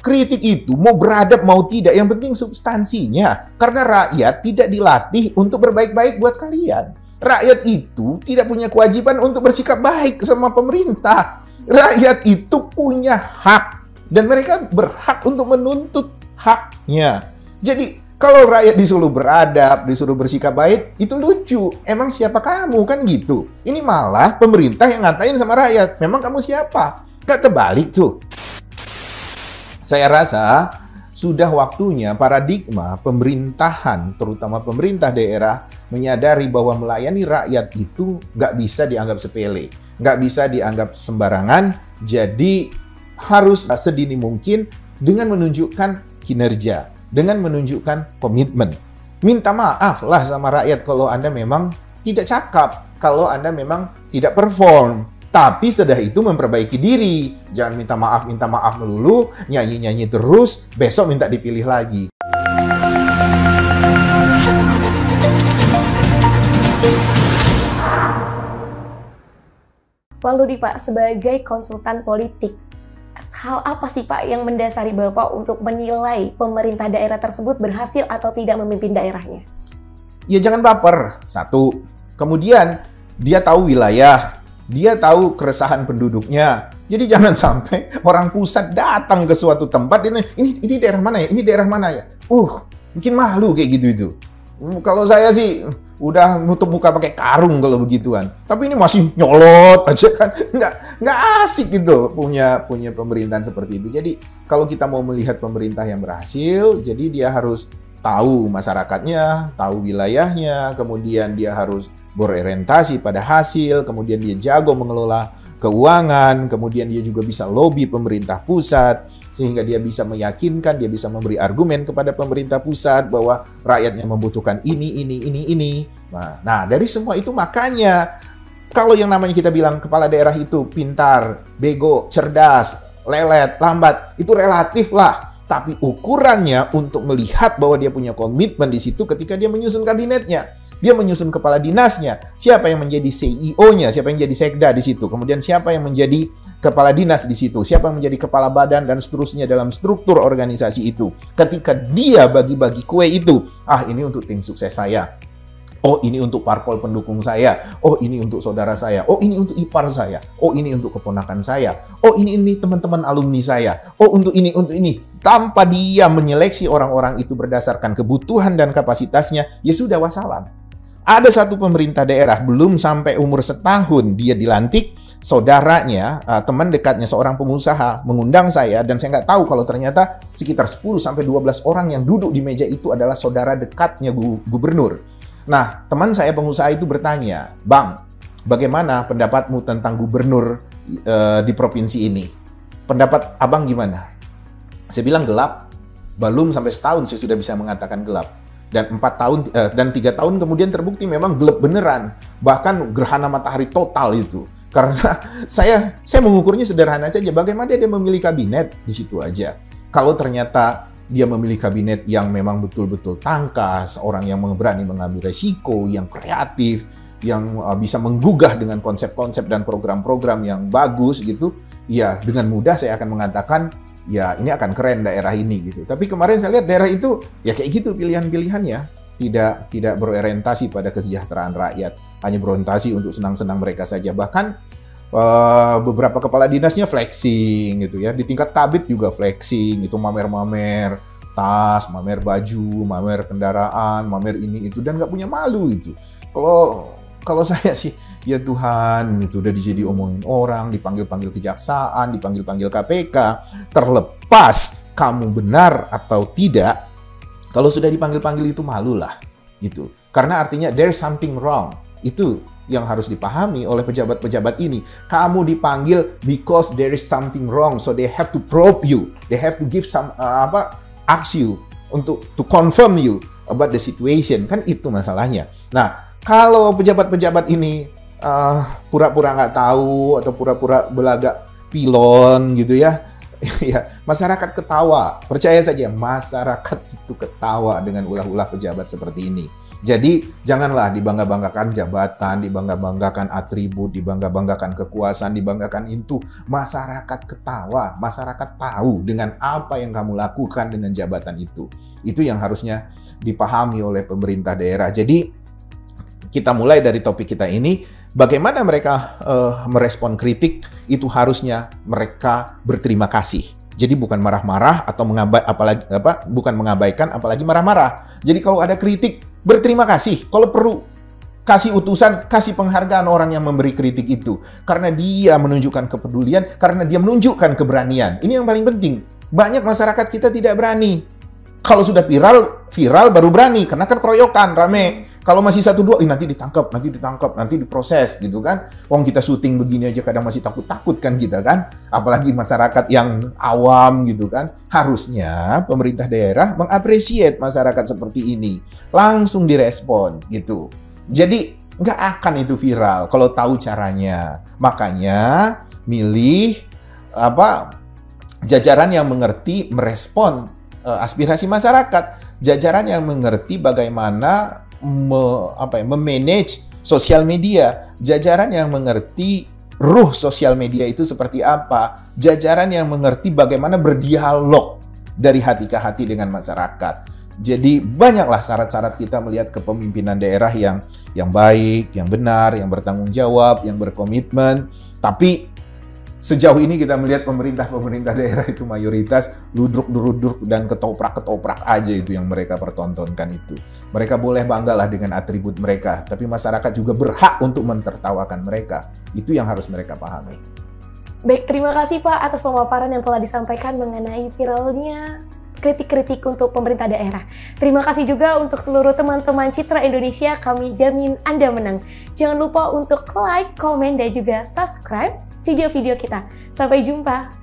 Kritik itu mau beradab mau tidak, yang penting substansinya. Karena rakyat tidak dilatih untuk berbaik-baik buat kalian. Rakyat itu tidak punya kewajiban untuk bersikap baik sama pemerintah. Rakyat itu punya hak. Dan mereka berhak untuk menuntut haknya. Jadi, kalau rakyat disuruh beradab, disuruh bersikap baik, itu lucu. Emang siapa kamu? Kan gitu. Ini malah pemerintah yang ngatain sama rakyat. Memang kamu siapa? Gak terbalik tuh. Saya rasa sudah waktunya paradigma pemerintahan, terutama pemerintah daerah, menyadari bahwa melayani rakyat itu nggak bisa dianggap sepele, nggak bisa dianggap sembarangan. Jadi harus sedini mungkin dengan menunjukkan kinerja, dengan menunjukkan komitmen. Minta maaf lah sama rakyat kalau Anda memang tidak cakap, kalau Anda memang tidak perform. Tapi setelah itu memperbaiki diri. Jangan minta maaf melulu, nyanyi-nyanyi terus, besok minta dipilih lagi. Lalu nih Pak, sebagai konsultan politik, hal apa sih Pak yang mendasari Bapak untuk menilai pemerintah daerah tersebut berhasil atau tidak memimpin daerahnya? Ya jangan baper, satu. Kemudian dia tahu wilayah, dia tahu keresahan penduduknya. Jadi jangan sampai orang pusat datang ke suatu tempat, ini daerah mana ya? Ini daerah mana ya? Bikin malu kayak gitu itu. Kalau saya sih udah nutup muka pakai karung kalau begituan. Tapi ini masih nyolot aja kan. Nggak asik gitu punya pemerintahan seperti itu. Jadi kalau kita mau melihat pemerintah yang berhasil, jadi dia harus tahu masyarakatnya, tahu wilayahnya, kemudian dia harus berorientasi pada hasil, kemudian dia jago mengelola keuangan, kemudian dia juga bisa lobby pemerintah pusat, sehingga dia bisa meyakinkan, dia bisa memberi argumen kepada pemerintah pusat bahwa rakyatnya membutuhkan ini. Nah, dari semua itu makanya, kalau yang namanya kita bilang kepala daerah itu pintar, bego, cerdas, lelet, lambat, itu relatif lah. Tapi ukurannya untuk melihat bahwa dia punya komitmen di situ ketika dia menyusun kabinetnya. Dia menyusun kepala dinasnya. Siapa yang menjadi CEO-nya, siapa yang jadi sekda di situ. Kemudian siapa yang menjadi kepala dinas di situ. Siapa yang menjadi kepala badan dan seterusnya dalam struktur organisasi itu. Ketika dia bagi-bagi kue itu. Ini untuk tim sukses saya. Oh, ini untuk parpol pendukung saya. Oh, ini untuk saudara saya. Oh, ini untuk ipar saya. Oh, ini untuk keponakan saya. Oh, ini teman-teman alumni saya. Oh, untuk ini. Tanpa dia menyeleksi orang-orang itu berdasarkan kebutuhan dan kapasitasnya, ya sudah wassalam. Ada satu pemerintah daerah, belum sampai umur setahun dia dilantik, saudaranya, teman dekatnya seorang pengusaha mengundang saya, dan saya nggak tahu kalau ternyata sekitar 10-12 orang yang duduk di meja itu adalah saudara dekatnya gubernur. Nah, teman saya pengusaha itu bertanya, "Bang, bagaimana pendapatmu tentang gubernur di provinsi ini? Pendapat abang gimana?" Saya bilang gelap. Belum sampai setahun saya sudah bisa mengatakan gelap. Dan 3 tahun kemudian terbukti memang gelap beneran. Bahkan gerhana matahari total itu. Karena saya mengukurnya sederhana saja. Bagaimana dia memilih kabinet di situ aja. Kalau ternyata dia memilih kabinet yang memang betul-betul tangkas, orang yang berani mengambil resiko, yang kreatif, yang bisa menggugah dengan konsep-konsep dan program-program yang bagus gitu, ya dengan mudah saya akan mengatakan, ya ini akan keren daerah ini gitu. Tapi kemarin saya lihat daerah itu ya kayak gitu pilihan-pilihannya, tidak berorientasi pada kesejahteraan rakyat, hanya berorientasi untuk senang-senang mereka saja. Bahkan beberapa kepala dinasnya flexing gitu ya, di tingkat kabit juga flexing gitu, mamer-mamer tas, mamer baju, mamer kendaraan, mamer ini itu, dan nggak punya malu gitu. Kalau saya sih, ya Tuhan, itu udah jadi omongin orang, dipanggil-panggil kejaksaan, dipanggil-panggil KPK, terlepas kamu benar atau tidak, kalau sudah dipanggil-panggil itu malulah gitu. Karena artinya there's something wrong. Itu yang harus dipahami oleh pejabat-pejabat ini. Kamu dipanggil because there is something wrong, so they have to probe you, they have to give some ask you untuk to confirm you about the situation. Kan itu masalahnya. Nah, kalau pejabat-pejabat ini pura-pura nggak tahu atau pura-pura belagak pilon gitu ya, ya masyarakat ketawa. Percaya saja, masyarakat itu ketawa dengan ulah-ulah pejabat seperti ini. Jadi janganlah dibangga-banggakan jabatan, dibangga-banggakan atribut, dibangga-banggakan kekuasaan, dibanggakan itu. Masyarakat ketawa, masyarakat tahu dengan apa yang kamu lakukan dengan jabatan itu. Itu yang harusnya dipahami oleh pemerintah daerah. Jadi kita mulai dari topik kita ini, bagaimana mereka merespon kritik, itu harusnya mereka berterima kasih. Jadi bukan marah-marah atau bukan mengabaikan, apalagi marah-marah. Jadi kalau ada kritik, berterima kasih. Kalau perlu, kasih utusan, kasih penghargaan orang yang memberi kritik itu. Karena dia menunjukkan kepedulian, karena dia menunjukkan keberanian. Ini yang paling penting. Banyak masyarakat kita tidak berani. Kalau sudah viral baru berani. Karena kan keroyokan, rame. Kalau masih 1-2, nanti ditangkap, nanti diproses gitu kan. Wong kita syuting begini aja kadang masih takut-takut kan kita kan. Apalagi masyarakat yang awam gitu kan. Harusnya pemerintah daerah mengapresiasi masyarakat seperti ini. Langsung direspon gitu. Jadi nggak akan itu viral kalau tahu caranya. Makanya milih jajaran yang mengerti merespon aspirasi masyarakat. Jajaran yang mengerti bagaimana memanage sosial media, jajaran yang mengerti ruh sosial media itu seperti apa, jajaran yang mengerti bagaimana berdialog dari hati ke hati dengan masyarakat. Jadi banyaklah syarat-syarat kita melihat kepemimpinan daerah yang baik, yang benar, yang bertanggung jawab, yang berkomitmen. Tapi sejauh ini kita melihat pemerintah daerah itu mayoritas ludruk-ludruk dan ketoprak-ketoprak aja itu yang mereka pertontonkan itu. Mereka boleh banggalah dengan atribut mereka, tapi masyarakat juga berhak untuk mentertawakan mereka. Itu yang harus mereka pahami. Baik, terima kasih Pak atas pemaparan yang telah disampaikan mengenai viralnya kritik-kritik untuk pemerintah daerah. Terima kasih juga untuk seluruh teman-teman Citra Indonesia, kami jamin Anda menang. Jangan lupa untuk like, komen, dan juga subscribe video-video kita. Sampai jumpa.